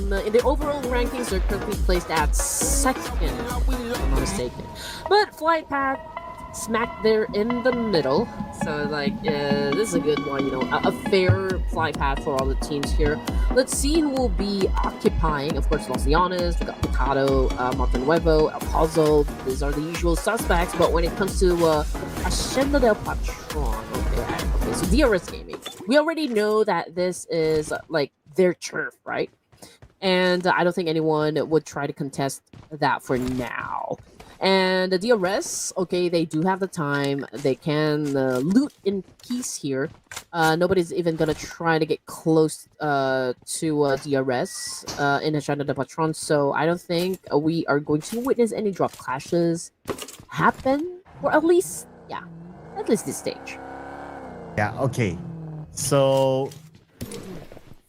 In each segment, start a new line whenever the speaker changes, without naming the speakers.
In the overall rankings, they're currently placed at second, if I'm not mistaken. But Flight Path smack there in the middle. So this is a good one, a fair flight path for all the teams here. Let's see who will be occupying. Of course, Los Leones, we got Picado, Monte Nuevo, El Pozo. These are the usual suspects. But when it comes to Hacienda del Patron, okay, so DRS Gaming, we already know that this is their turf, right? And I don't think anyone would try to contest that for now. And the DRS, okay, they do have the time. They can loot in peace here. Nobody's even gonna try to get close to DRS in Hacienda de Patron. So I don't think we are going to witness any drop clashes happen, or at least this stage.
Yeah. Okay. So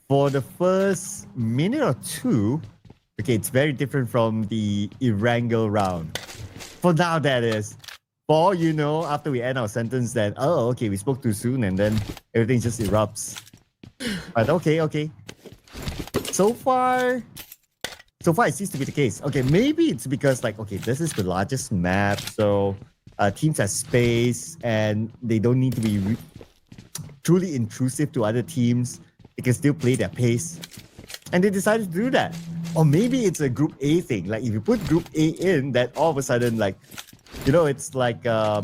for the first minute or two, okay, it's very different from the Erangel round. For now, that is. For after we end our sentence, that okay, we spoke too soon, and then everything just erupts. But okay. So far, it seems to be the case. Okay, maybe it's because this is the largest map, so teams have space and they don't need to be truly intrusive to other teams. They can still play their pace, and they decided to do that. Or maybe it's a Group A thing. Like if you put Group A in, that all of a sudden, it's like a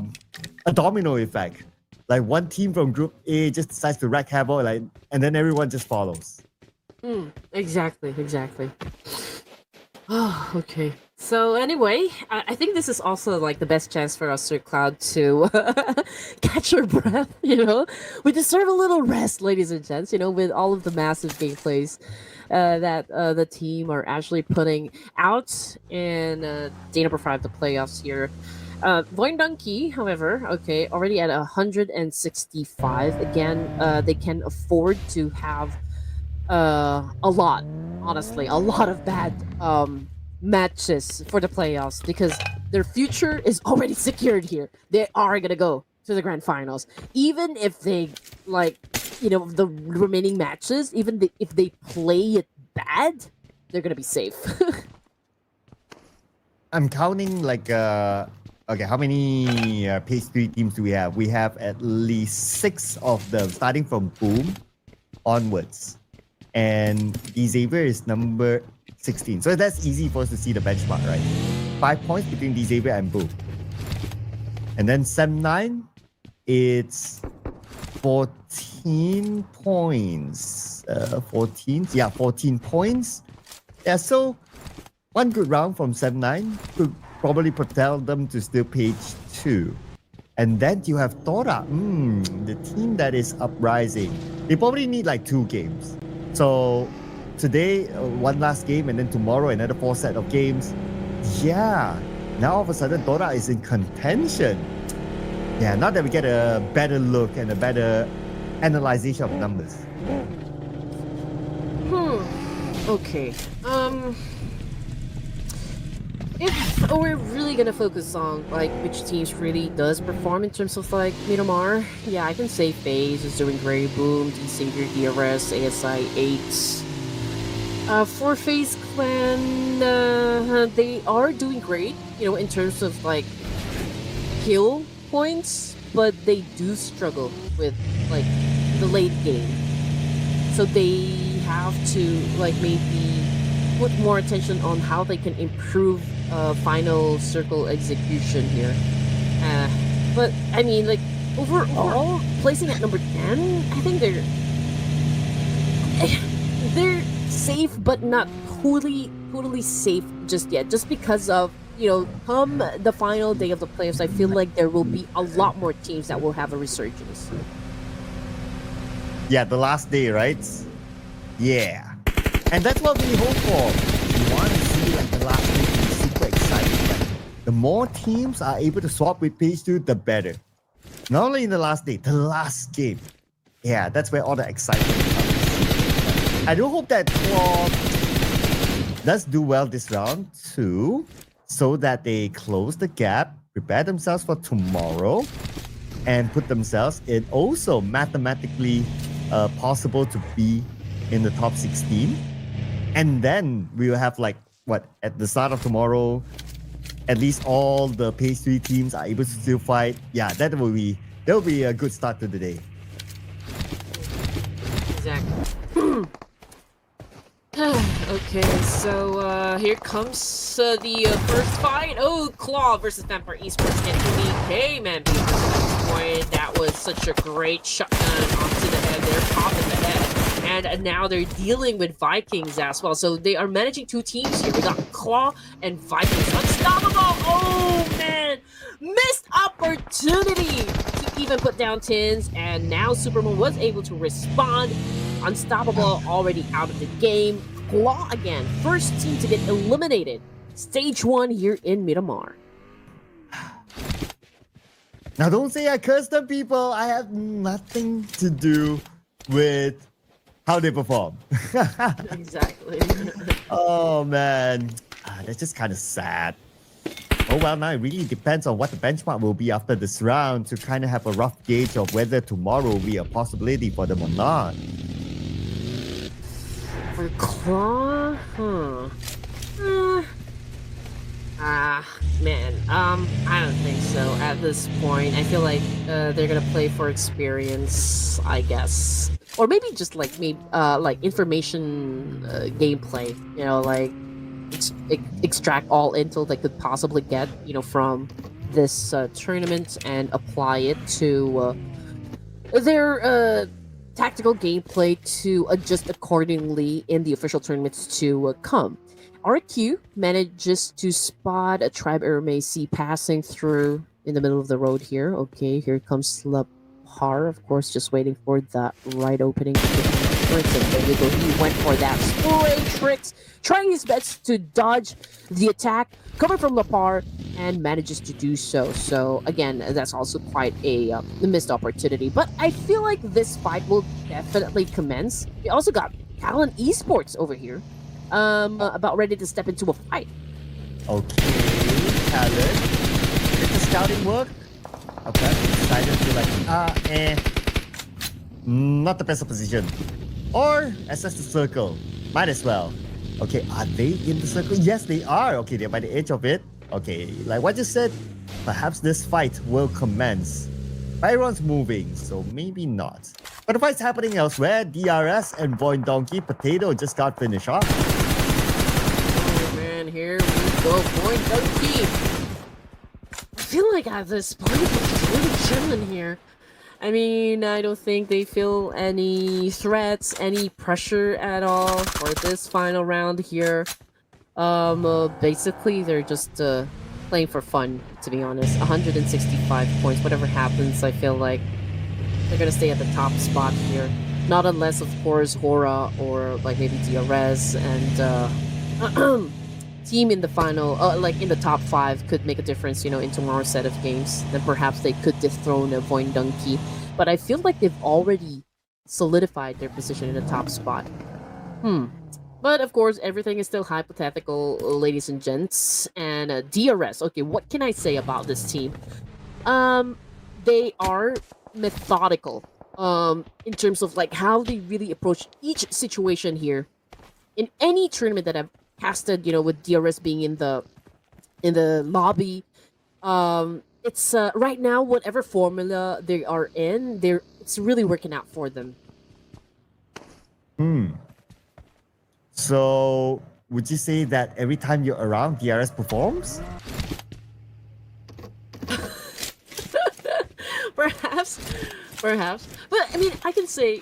domino effect. Like one team from Group A just decides to wreak havoc, and then everyone just follows.
Exactly. Oh, okay. So anyway, I think this is also the best chance for us, Sir Cloud, to catch our breath. We deserve a little rest, ladies and gents. With all of the massive gameplays that the team are actually putting out in day number 5, the playoffs here. Void Donkey, however, okay, already at 165. Again, they can afford to have a lot of bad matches for the playoffs, because their future is already secured here. They are gonna go to the grand finals, even if they the remaining matches. Even if they play it bad, they're gonna be safe.
I'm counting okay, how many Page 3 teams do we have? We have at least 6 of them, starting from Boom onwards. And Xavier is number 16. So that's easy for us to see the benchmark, right? 5 points between Xavier and Boom. And then Sem9, it's 14 points. 14 points. Yeah, so one good round from Sem9 could probably propel them to still Page 2. And then you have Tora, the team that is uprising. They probably need 2 games. So today, one last game, and then tomorrow another 4 set of games. Yeah, now all of a sudden Tora is in contention. Yeah, now that we get a better look and a better analyzation of numbers.
Okay. If we're really gonna focus on which teams really does perform in terms of Miramar, yeah, I can say FaZe is doing great. Boom, D-Singer, DRS, ASI 8. For FaZe Clan, they are doing great, in terms of kill points, but they do struggle with the late game. So they have to maybe put more attention on how they can improve final circle execution here. But I mean, overall, placing at number 10, I think they're safe, but not totally safe just yet. Just because of come the final day of the playoffs, I feel like there will be a lot more teams that will have a resurgence.
Yeah, the last day, right? Yeah, and that's what we hope for. We want to see the last day to be super exciting. The more teams are able to swap with Page 2, the better. Not only in the last day, the last game. Yeah, that's where all the excitement comes. I do hope that Claw does do well this round too, so that they close the gap, prepare themselves for tomorrow, and put themselves in also mathematically possible to be in the top 16. And then we will have like what at the start of tomorrow, at least all the pastry teams are able to still fight. Yeah, that will be a good start to the day.
Exactly. Okay, so here comes the first fight. Oh, Claw versus Vampire Esports and TONYK, man. Point. That was such a great shotgun onto the head there, pop in the head. And now they're dealing with Vikings as well. So they are managing two teams here. We got Claw and Vikings. Unstoppable! Oh, man! Missed opportunity to even put down tins. And now Superman was able to respond. Unstoppable already out of the game. Claw again. First team to get eliminated. Stage 1 here in Miramar.
Now don't say I cursed them, people. I have nothing to do with how they perform.
Exactly.
Oh man, that's just kind of sad. Oh well, now it really depends on what the benchmark will be after this round to kind of have a rough gauge of whether tomorrow will be a possibility for them or not.
For Claw, man, I don't think so at this point. I feel like they're gonna play for experience, I guess, or maybe just like like information gameplay. You know, like extract all intel they could possibly get, you know, from this tournament and apply it to their tactical gameplay to adjust accordingly in the official tournaments to come. RQ manages to spot a Tribe Ermacy passing through in the middle of the road here. Okay, here comes Lapar, of course, just waiting for that right opening. And there you go. He went for that spray tricks, trying his best to dodge the attack coming from Lapar and manages to do so. So again, that's also quite a missed opportunity. But I feel like this fight will definitely commence. We also got Talon Esports over here. About ready to step into a fight.
Okay, Talon. Did the scouting work? Okay, decided to like, not the best position. Or assess the circle. Might as well. Okay, are they in the circle? Yes, they are. Okay, they're by the edge of it. Okay, like what you said, perhaps this fight will commence. Byron's moving, so maybe not. But the fight's happening elsewhere. DRS and Void Donkey Potato just got finished off.
Oh man, here we go. Void Donkey. I feel like at this point, it's really chilling here. I mean, I don't think they feel any threats, any pressure at all for this final round here. Basically, they're just playing for fun, to be honest. 165 points. Whatever happens, I feel like they're gonna stay at the top spot here. Not unless, of course, Hora or like maybe DRS and team in the final, like in the top 5 could make a difference, you know, in tomorrow's set of games. Then perhaps they could dethrone a Void Donkey. But I feel like they've already solidified their position in the top spot. But of course, everything is still hypothetical, ladies and gents. And DRS, okay, what can I say about this team? They are methodical in terms of like how they really approach each situation here. In any tournament that I've casted, you know, with DRS being in the lobby, it's right now whatever formula they are in, it's really working out for them.
So, would you say that every time you're around, DRS performs?
Perhaps. But, I mean, I can say,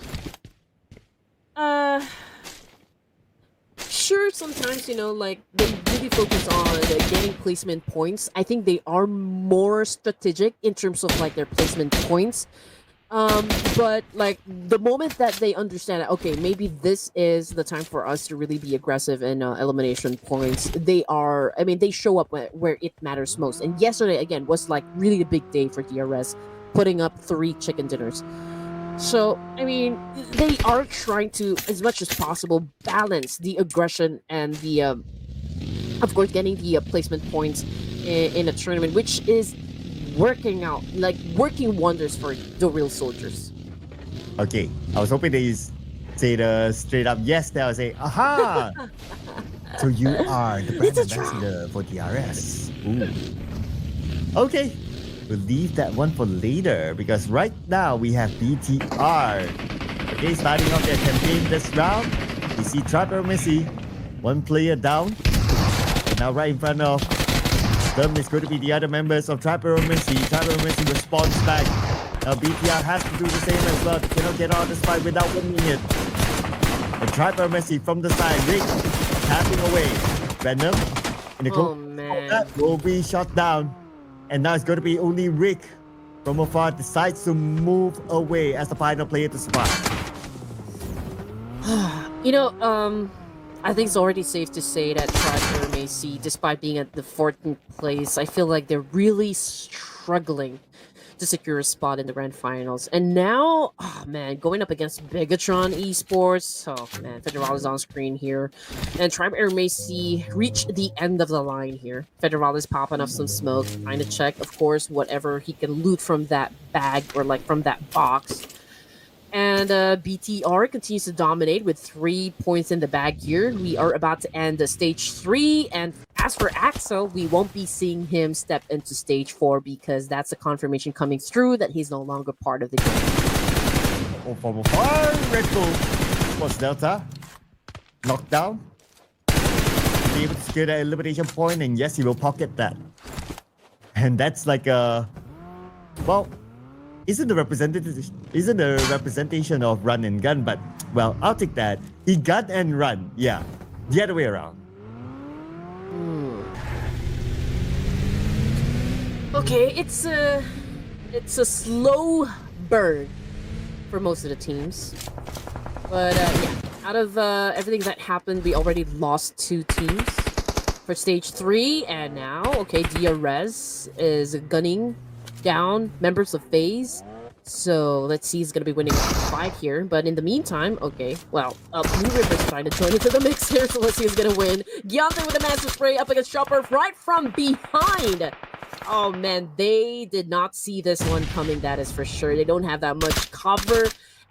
sure, sometimes, you know, like, they really focus on getting placement points. I think they are more strategic in terms of, like, their placement points. But like the moment that they understand that, okay, maybe this is the time for us to really be aggressive in elimination points, they show up where it matters most. And yesterday again was like really a big day for DRS, putting up 3 chicken dinners. So I mean, they are trying to, as much as possible, balance the aggression and the of course getting the placement points in a tournament, which is working wonders for the real soldiers.
Okay, I was hoping say the straight up yes, they'll say, aha! So you are the brand ambassador for DRS. Ooh. Okay, we'll leave that one for later because right now we have BTR. Okay, starting off their campaign this round. We see Trapper Messi, one player down. And now right in front of them is going to be the other members of Trapper Messi. Trapper Messi responds back. Now BTR has to do the same as well. They cannot get out of this fight without winning it. And Trapper Messi from the side, Rick tapping away. Venom in the close. That will be shot down. And now it's going to be only Rick from afar decides to move away as the final player to spot.
I think it's already safe to say that Trapper Messi, despite being at the 14th place, I feel like they're really struggling to secure a spot in the grand finals. And now, going up against Bigatron eSports. Oh man, Federal is on screen here. And Trapper Messi reached the end of the line here. Federal is popping up some smoke, trying to check, of course, whatever he can loot from that bag or like from that box. And BTR continues to dominate with 3 points in the bag here. We are about to end the stage 3. And as for Axel, we won't be seeing him step into stage 4 because that's a confirmation coming through that he's no longer part of the game.
Oh, from afar, Red Bull. What's Delta? Knockdown. Be able to secure that elimination point, and yes, he will pocket that. And that's like a... Well... Isn't the representation of run and gun, but well, I'll take that. He gun and run, yeah, the other way around.
Okay, it's a slow burn for most of the teams, but yeah, out of everything that happened, we already lost 2 teams for stage 3, and now DRS is gunning down members of FaZe. So let's see, he's gonna be winning a fight here. But in the meantime, Blue River's trying to join into the mix here. So let's see who's gonna win. Giante with a massive spray up against Chopper right from behind. Oh man, they did not see this one coming, that is for sure. They don't have that much cover,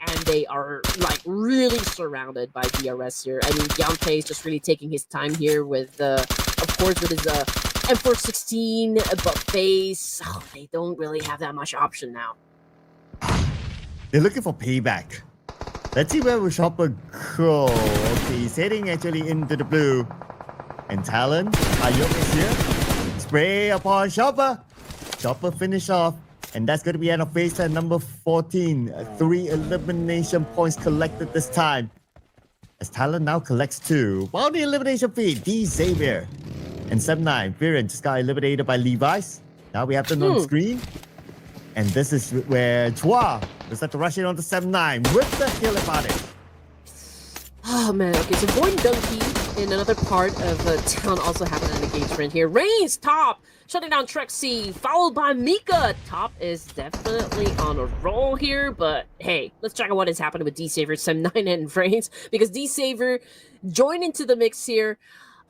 and they are like really surrounded by DRS here. I mean, Giante is just really taking his time here with of course with his M416, but FaZe, they don't really have that much option now.
They're looking for payback. Let's see where will Chopper go. Okay, he's heading actually into the blue. And Talon, Ayuk is here. Spray upon Chopper. Chopper finish off. And that's going to be end of phase number 14. 3 elimination points collected this time. As Talon now collects 2. While the elimination feed, D Xavier and 7-9. Viren just got eliminated by Levi's. Now we have them on screen. And this is where Chua will start to rush in on the 7-9 with the kill advantage.
Oh man, okay, so Void Donkey in another part of the town also having an engagement here. Reigns top, shutting down Trexie, followed by Mika. Top is definitely on a roll here, but hey, let's check out what is happening with D-Saver, 7-9 and Reigns, because D-Saver joined into the mix here.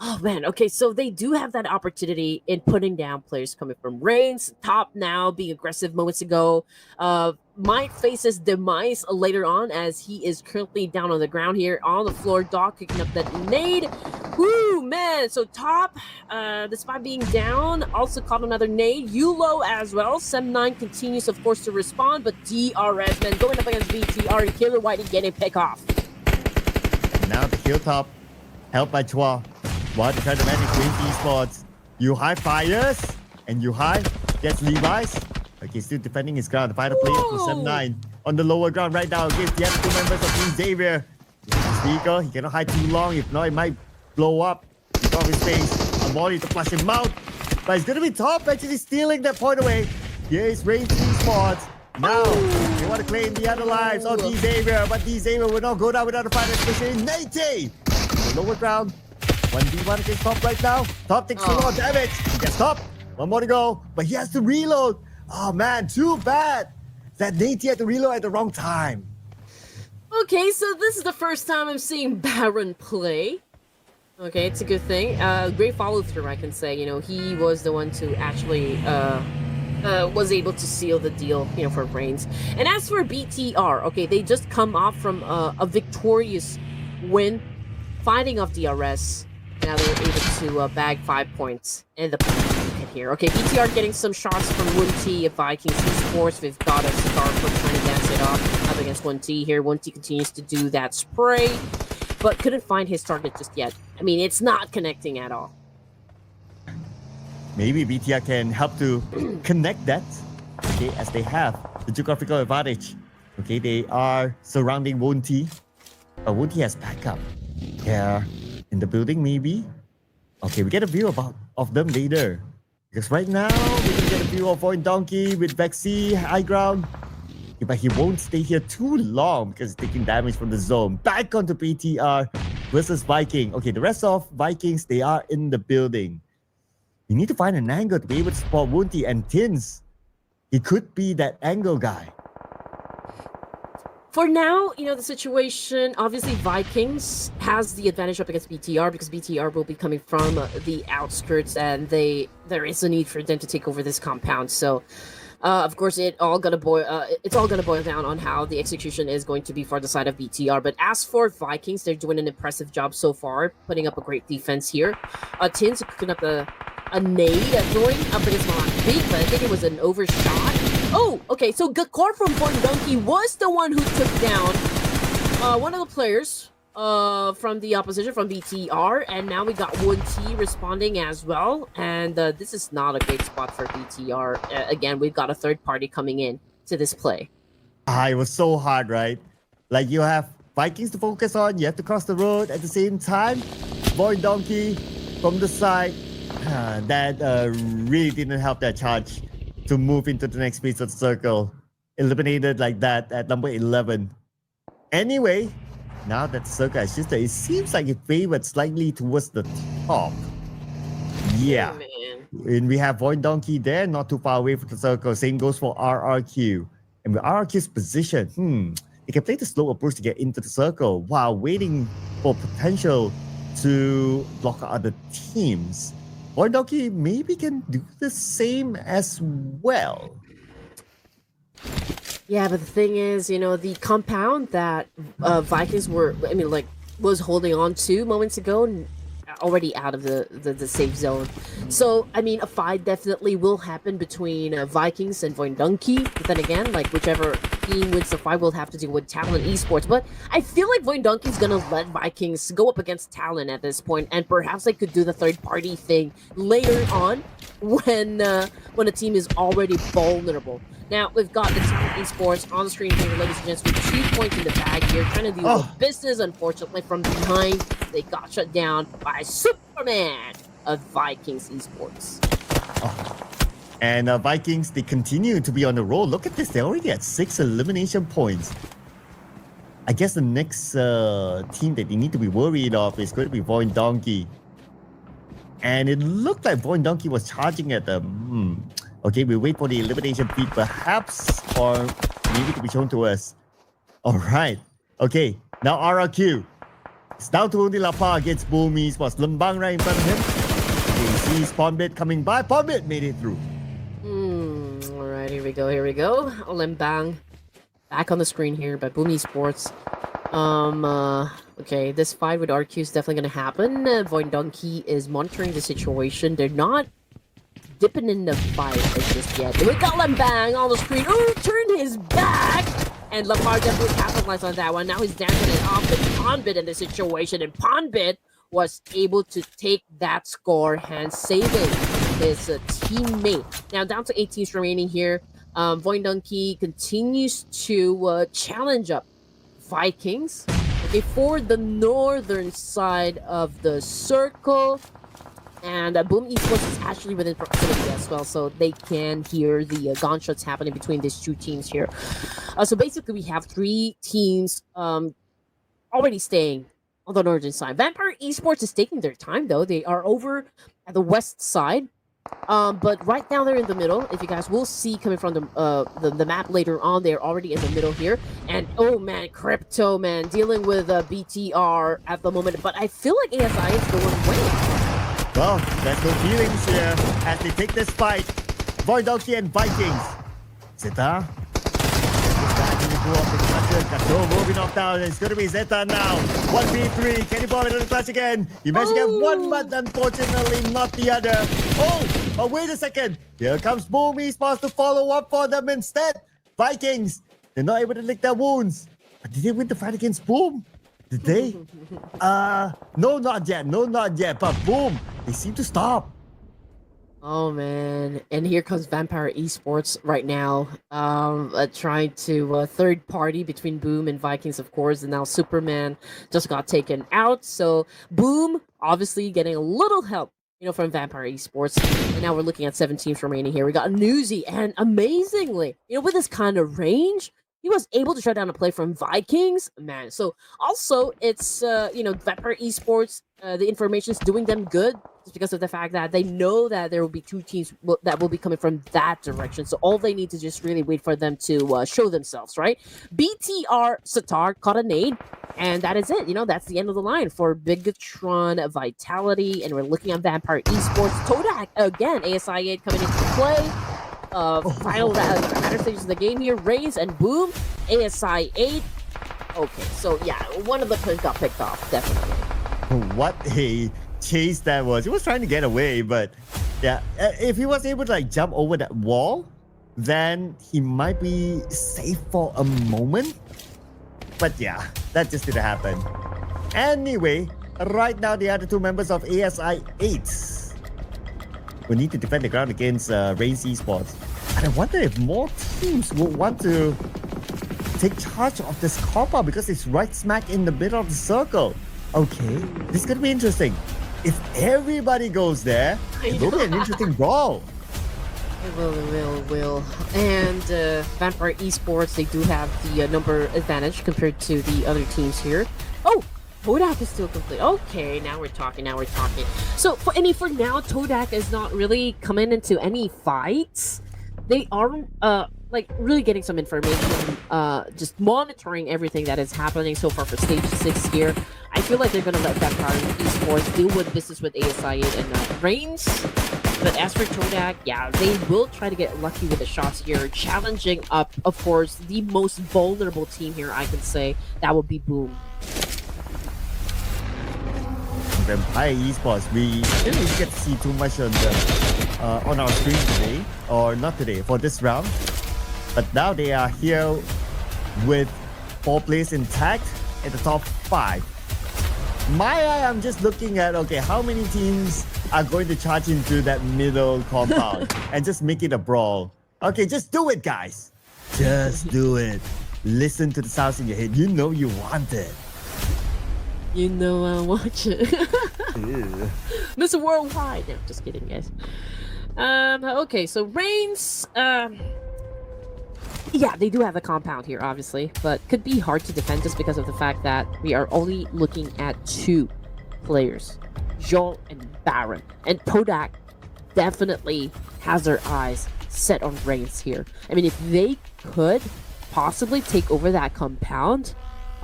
Oh man, okay, so they do have that opportunity in putting down players coming from Reigns. Top now being aggressive moments ago. Might face his demise later on as he is currently down on the ground here on the floor. Dog kicking up that nade. Woo, man. So Top, despite being down, also caught another nade. Yulo as well. 7-9 continues, of course, to respond, but DRS, man, going up against BTR and Killer Whitey getting pick off.
Now the kill Top, helped by Chua. While they try to manage Wayne eSports. Yuhai fires, and Yuhai gets Levi's. Okay, still defending his ground. The final player for 7-9 on the lower ground right now against the other 2 members of Team Xavier. Speaker, he cannot hide too long. If not, it might blow up. He's off his face. A body to flush him out. But it's going to be Top actually stealing that point away. Here is Reigns eSports. Now, they want to claim the other lives of D Xavier, but D Xavier will not go down without a fight, especially Nate. The lower ground. 1v1 against Top right now. Top takes a lot of damage. He gets Top. 1 more to go. But he has to reload. Oh man, too bad that Nate had to reload at the wrong time.
Okay, so this is the first time I'm seeing Baron play. Okay, it's a good thing. Great follow through, I can say. You know, he was the one to actually was able to seal the deal, for Reigns. And as for BTR, okay, they just come off from a victorious win, fighting off DRS. Now they're able to bag 5 points in the pocket here. Okay, BTR getting some shots from Wunti of Vikings eSports. We've got a Starfoot trying to dance it off up against Wunti here. Wunti continues to do that spray, but couldn't find his target just yet. I mean, it's not connecting at all.
Maybe BTR can help to connect that, okay, as they have the geographical advantage. Okay, they are surrounding Wunti, but Wunti has backup. Yeah, in the building maybe. Okay, we get a view of them later. Because right now, we can get a view of voidonky with Vexy, high ground. Okay, but he won't stay here too long because he's taking damage from the zone. Back onto BTR versus Viking. Okay, the rest of Vikings, they are in the building. You need to find an angle to be able to spot Wunti and Tins. He could be that angle guy.
For now, the situation, obviously Vikings has the advantage up against BTR because BTR will be coming from the outskirts and there is a need for them to take over this compound. So, of course, it's all gonna boil down on how the execution is going to be for the side of BTR. But as for Vikings, they're doing an impressive job so far, putting up a great defense here. Tins cooking up a nade throwing up against Montbeek, but I think it was an overshot. Oh, okay, so Gakor from voidonky was the one who took down one of the players from the opposition, from BTR, and now we got Wunti responding as well, and this is not a great spot for BTR. Again, we've got a third party coming in to this play.
It was so hard, right? Like, you have Vikings to focus on, you have to cross the road at the same time. voidonky from the side. That really didn't help that charge to move into the next piece of the circle. Eliminated like that at number 11. Anyway, now that the circle has shifted, it seems like it favored slightly towards the top. Yeah.
Oh,
and we have voidonky there, not too far away from the circle. Same goes for RRQ. And with RRQ's position, they can play the slow approach to get into the circle while waiting for potential to block out other teams. voidonky maybe can do the same as well.
Yeah, but the thing is, the compound that Vikings was holding on to moments ago, already out of the safe zone. So, a fight definitely will happen between Vikings and voidonky. But then again, whichever team wins the fight will have to deal with Talon eSports. But I feel like voidonky's gonna let Vikings go up against Talon at this point, and perhaps they could do the third party thing later on when a team is already vulnerable. Now, we've got the Talon eSports on the screen here, ladies and gents, with 2 points in the bag here, trying to deal with business. Unfortunately, from behind, they got shut down by Superman of Vikings eSports.
And Vikings, they continue to be on the roll. Look at this, they're already at 6 elimination points. I guess the next team that they need to be worried of is going to be voidonky. And it looked like voidonky was charging at them. Okay, we'll wait for the elimination feed perhaps, or maybe to be shown to us. Alright, okay, now RRQ. It's down to only Lapa against Boom eSports. Lembang right in front of him. Okay, he sees Ponbit coming by. Ponbit made it through.
Alright, here we go. Lembang back on the screen here by Boom eSports. Okay, this fight with RQ is definitely gonna happen. voidonky is monitoring the situation. They're not dipping in the fight just yet. We got Lembang on the screen. Turned his back! And Lamar definitely capitalized on that one. Now he's dancing it off with Ponbit in the situation. And Ponbit was able to take that score, hence saving his teammate. Now down to 18 remaining here. voidonky continues to challenge up Vikings. Okay, for the northern side of the circle. And Boom eSports is actually within proximity as well, so they can hear the gunshots happening between these two teams here. So basically, we have 3 teams already staying on the northern side. Vampire eSports is taking their time, though. They are over at the west side. But right now, they're in the middle. If you guys will see coming from the map later on, they're already in the middle here. And, oh, man, Crypto, man, dealing with BTR at the moment. But I feel like ASI is the one winning.
Well, there's no feelings here as they take this fight. Voidalki and Vikings. Zeta. Will be knocked down. It's going to be Zeta now. 1v3. Can he ball it on the clutch again? He managed to get one, but unfortunately not the other. Oh, wait a second. Here comes Boom eSports to follow up for them instead. Vikings, they're not able to lick their wounds. But did they win the fight against Boom? Did they? No, not yet. No, not yet. But Boom, they seem to stop.
Oh man, and here comes Vampire Esports right now, trying to third party between Boom and Vikings, of course, and now Superman just got taken out. So Boom obviously getting a little help, from Vampire Esports, and now we're looking at 7 teams remaining here. We got Newsy, and amazingly, with this kind of range, he was able to shut down a play from Vikings, man. So also, it's Vampire Esports. The information is doing them good just because of the fact that they know that there will be 2 teams that will be coming from that direction. So all they need to just really wait for them to show themselves, right? BTR Satar caught a nade, and that is it. That's the end of the line for Bigatron Vitality, and we're looking at Vampire Esports. TONYK again, ASI 8 coming into play. Final latter stages of the game here. Raze and Boom, ASI 8. Okay, so yeah, one of the players got picked off, definitely.
What a chase that was. He was trying to get away, but yeah, if he was able to jump over that wall, then he might be safe for a moment. But yeah, that just didn't happen. Anyway, right now the other 2 members of ASI 8 will need to defend the ground against Raze Esports. And I wonder if more teams will want to take charge of this compound because it's right smack in the middle of the circle. Okay, this is going to be interesting. If everybody goes there, it will be an interesting brawl.
It will. And Vampire Esports, they do have the number advantage compared to the other teams here. Oh, TONYK is still complete. Okay, now we're talking. So for now, TONYK is not really coming into any fights. They are really getting some information, just monitoring everything that is happening so far for stage 6 here. I feel like they're gonna let Vampire Esports deal with business with ASI and Reigns. But as for TONYK, yeah, they will try to get lucky with the shots here, challenging up, of course, the most vulnerable team here, I can say. That would be Boom.
Vampire Esports, we didn't really get to see too much on our screen today, or not today, for this round. But now they are here with 4 players intact at the top 5. I'm just looking at, okay, how many teams are going to charge into that middle compound and just make it a brawl. Okay, just do it, guys. Just do it. Listen to the sounds in your head. You know you want it.
You know I watch it. Mr. Worldwide. No, just kidding, guys. Okay, so Reigns, yeah, they do have a compound here, obviously, but could be hard to defend just because of the fact that we are only looking at 2 players, Jean and Baron. And TONYK definitely has their eyes set on Reigns here. I mean, if they could possibly take over that compound,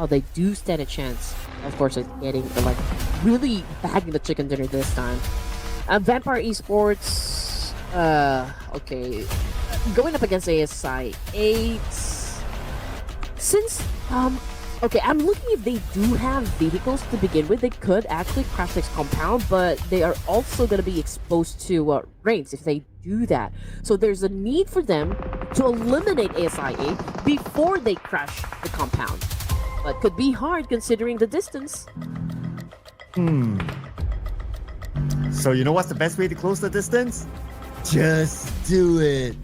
they do stand a chance, of course, of getting, really bagging the chicken dinner this time. Vampire Esports, okay, going up against ASI 8, since, okay, I'm looking if they do have vehicles to begin with. They could actually crash this compound, but they are also going to be exposed to Reigns if they do that. So there's a need for them to eliminate ASI 8 before they crash the compound. But could be hard considering the distance.
So you know what's the best way to close the distance? Just do it.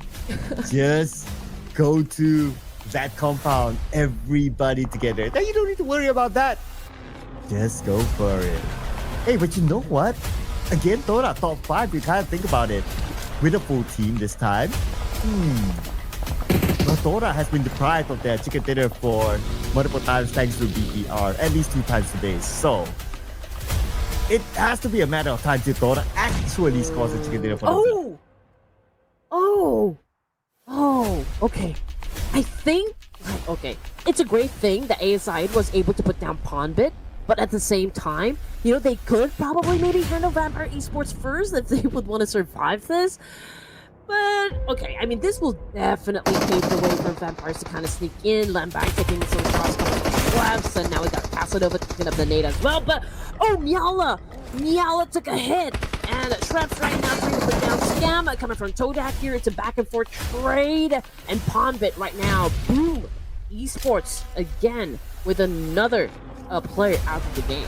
Just go to that compound, everybody together. Then you don't need to worry about that. Just go for it. Hey, but you know what? Again, TONYK top 5, you kind of think about it. With a full team this time. Well, TONYK has been deprived of their chicken dinner for multiple times thanks to BTR, at least 2 times today. So, it has to be a matter of time till TONYK actually scores a chicken dinner for themselves.
Okay. I think, okay, it's a great thing that ASI was able to put down Pawnbit, but at the same time, they could probably maybe handle Vampire Esports first if they would want to survive this. But, okay, I mean, this will definitely pave the way for Vampires to kind of sneak in. Lambang taking some shots coming from the left, and now we got Casanova picking up the nade as well. But, oh, Miala took a hit. And Shrevs right now trying to put down Scam coming from TONYK here. It's a back and forth trade. And Pondbit right now, boom, eSports again with another player out of the game.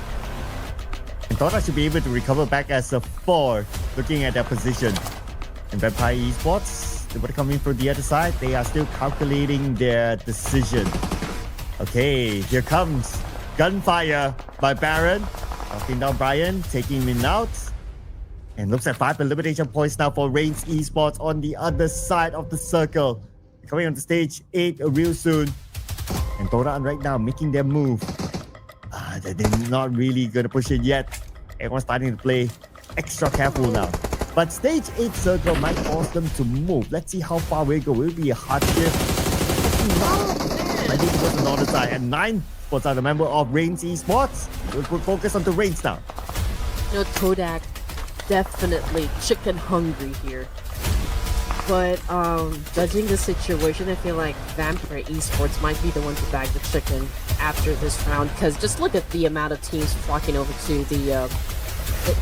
I thought I should be able to recover back as a 4, looking at their position. And Vampire eSports, they were coming from the other side. They are still calculating their decision. Okay, here comes gunfire by Baron. Knocking down Brian, taking him out. And looks like 5 elimination points now for Reigns eSports on the other side of the circle. Coming on the stage 8 real soon. And Doran right now making their move. They're not really going to push it yet. Everyone's starting to play extra careful now. But stage 8 circle might force them to move. Let's see how far we go. Will it be a hard shift? I think it was on the other side. And 9 spots are the member of Reigns eSports. We'll put focus on the Reigns now.
You know, TONYK definitely chicken hungry here. But judging the situation, I feel like Vampire eSports might be the one to bag the chicken after this round, because just look at the amount of teams flocking over to the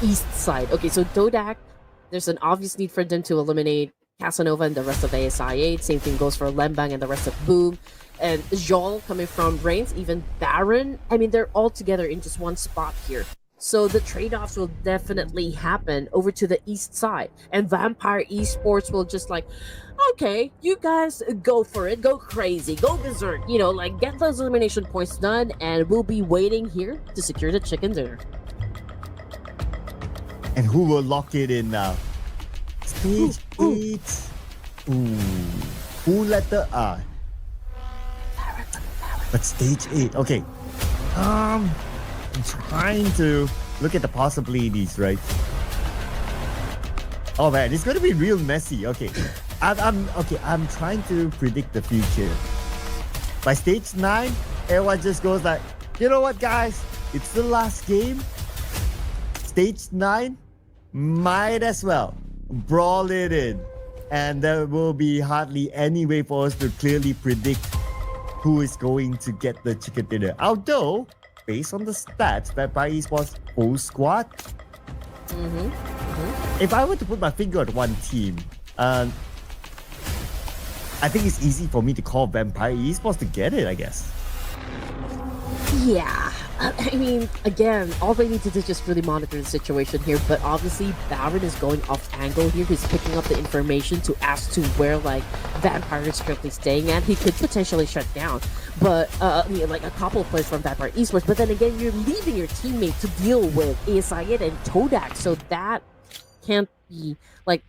east side. Okay, so TONYK, there's an obvious need for them to eliminate Casanova and the rest of ASI8. Same thing goes for Lembang and the rest of Boom. And Joel coming from Reigns, even Baron. I mean, they're all together in just one spot here. So the trade-offs will definitely happen over to the east side. And Vampire eSports will just like, okay, you guys go for it, go crazy, go berserk, you know, like get those elimination points done, and we'll be waiting here to secure the chicken dinner.
And who will lock it in now? Stage 8. Who letter R? But stage 8, okay. I'm trying to look at the possibilities, right? Oh man, it's gonna be real messy. Okay, I'm trying to predict the future. By stage 9, everyone just goes like, you know what, guys? It's the last game. Stage 9, might as well brawl it in, and there will be hardly any way for us to clearly predict who is going to get the chicken dinner. Although, based on the stats, Vampire eSports whole squad. If I were to put my finger on one team, I think it's easy for me to call Vampire eSports to get it, I guess.
Yeah, I mean, again, all they need to do is just really monitor the situation here, but obviously Baron is going off angle here. He's picking up the information to ask to where, like, Vampire is currently staying at. He could potentially shut down, but, you know, like, a couple of players from Vampire eSports, but then again, you're leaving your teammate to deal with ASI8 and TONYK, so that can't be, like,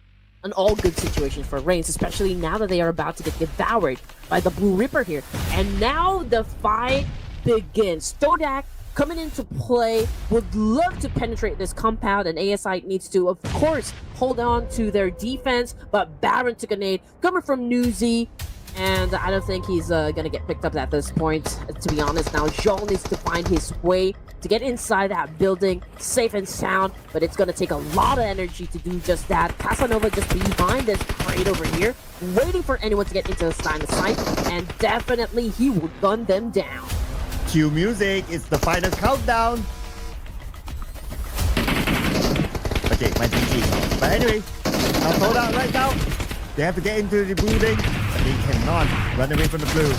an all-good situation for Reigns, especially now that they are about to get devoured by the Blue Ripper here. And now the fight begins. TONYK coming into play, would love to penetrate this compound, and ASI needs to, of course, hold on to their defense, but Baron took a nade coming from Newsy, and I don't think he's gonna get picked up at this point, to be honest. Now Joel needs to find his way to get inside that building safe and sound, but it's gonna take a lot of energy to do just that. Casanova just behind this crate over here, waiting for anyone to get into the line of sight, and definitely he will gun them down.
Cue music, it's the final countdown. Okay, my GG. But anyway, I'll hold out right now. They have to get into the building, but they cannot run away from the blue.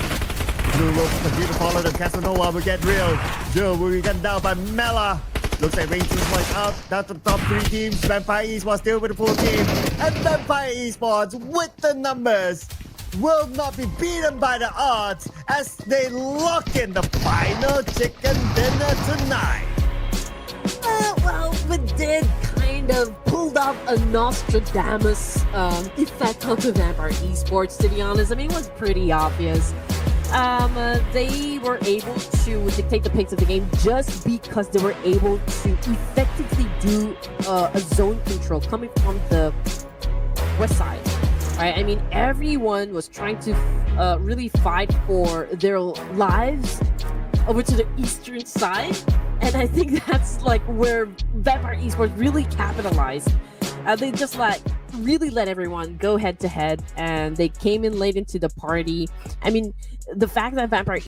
Blue will continue to follow them. Casanova will get real. Jill will be gunned down by MELA. Looks like Reigns eSports out. Down to the top 3 teams. Vampire eSports still with the full team. And Vampire eSports with the numbers will not be beaten by the odds as they lock in the final chicken dinner tonight.
Well, we did kind of pulled off a Nostradamus effect onto Vampire eSports, to be honest. I mean, it was pretty obvious. They were able to dictate the pace of the game just because they were able to effectively do a zone control coming from the west side. Right? I mean, everyone was trying to really fight for their lives over to the eastern side, and I think that's like where Vampire eSports really capitalized. They just like really let everyone go head to head, and they came in late into the party. I mean, the fact that Vampire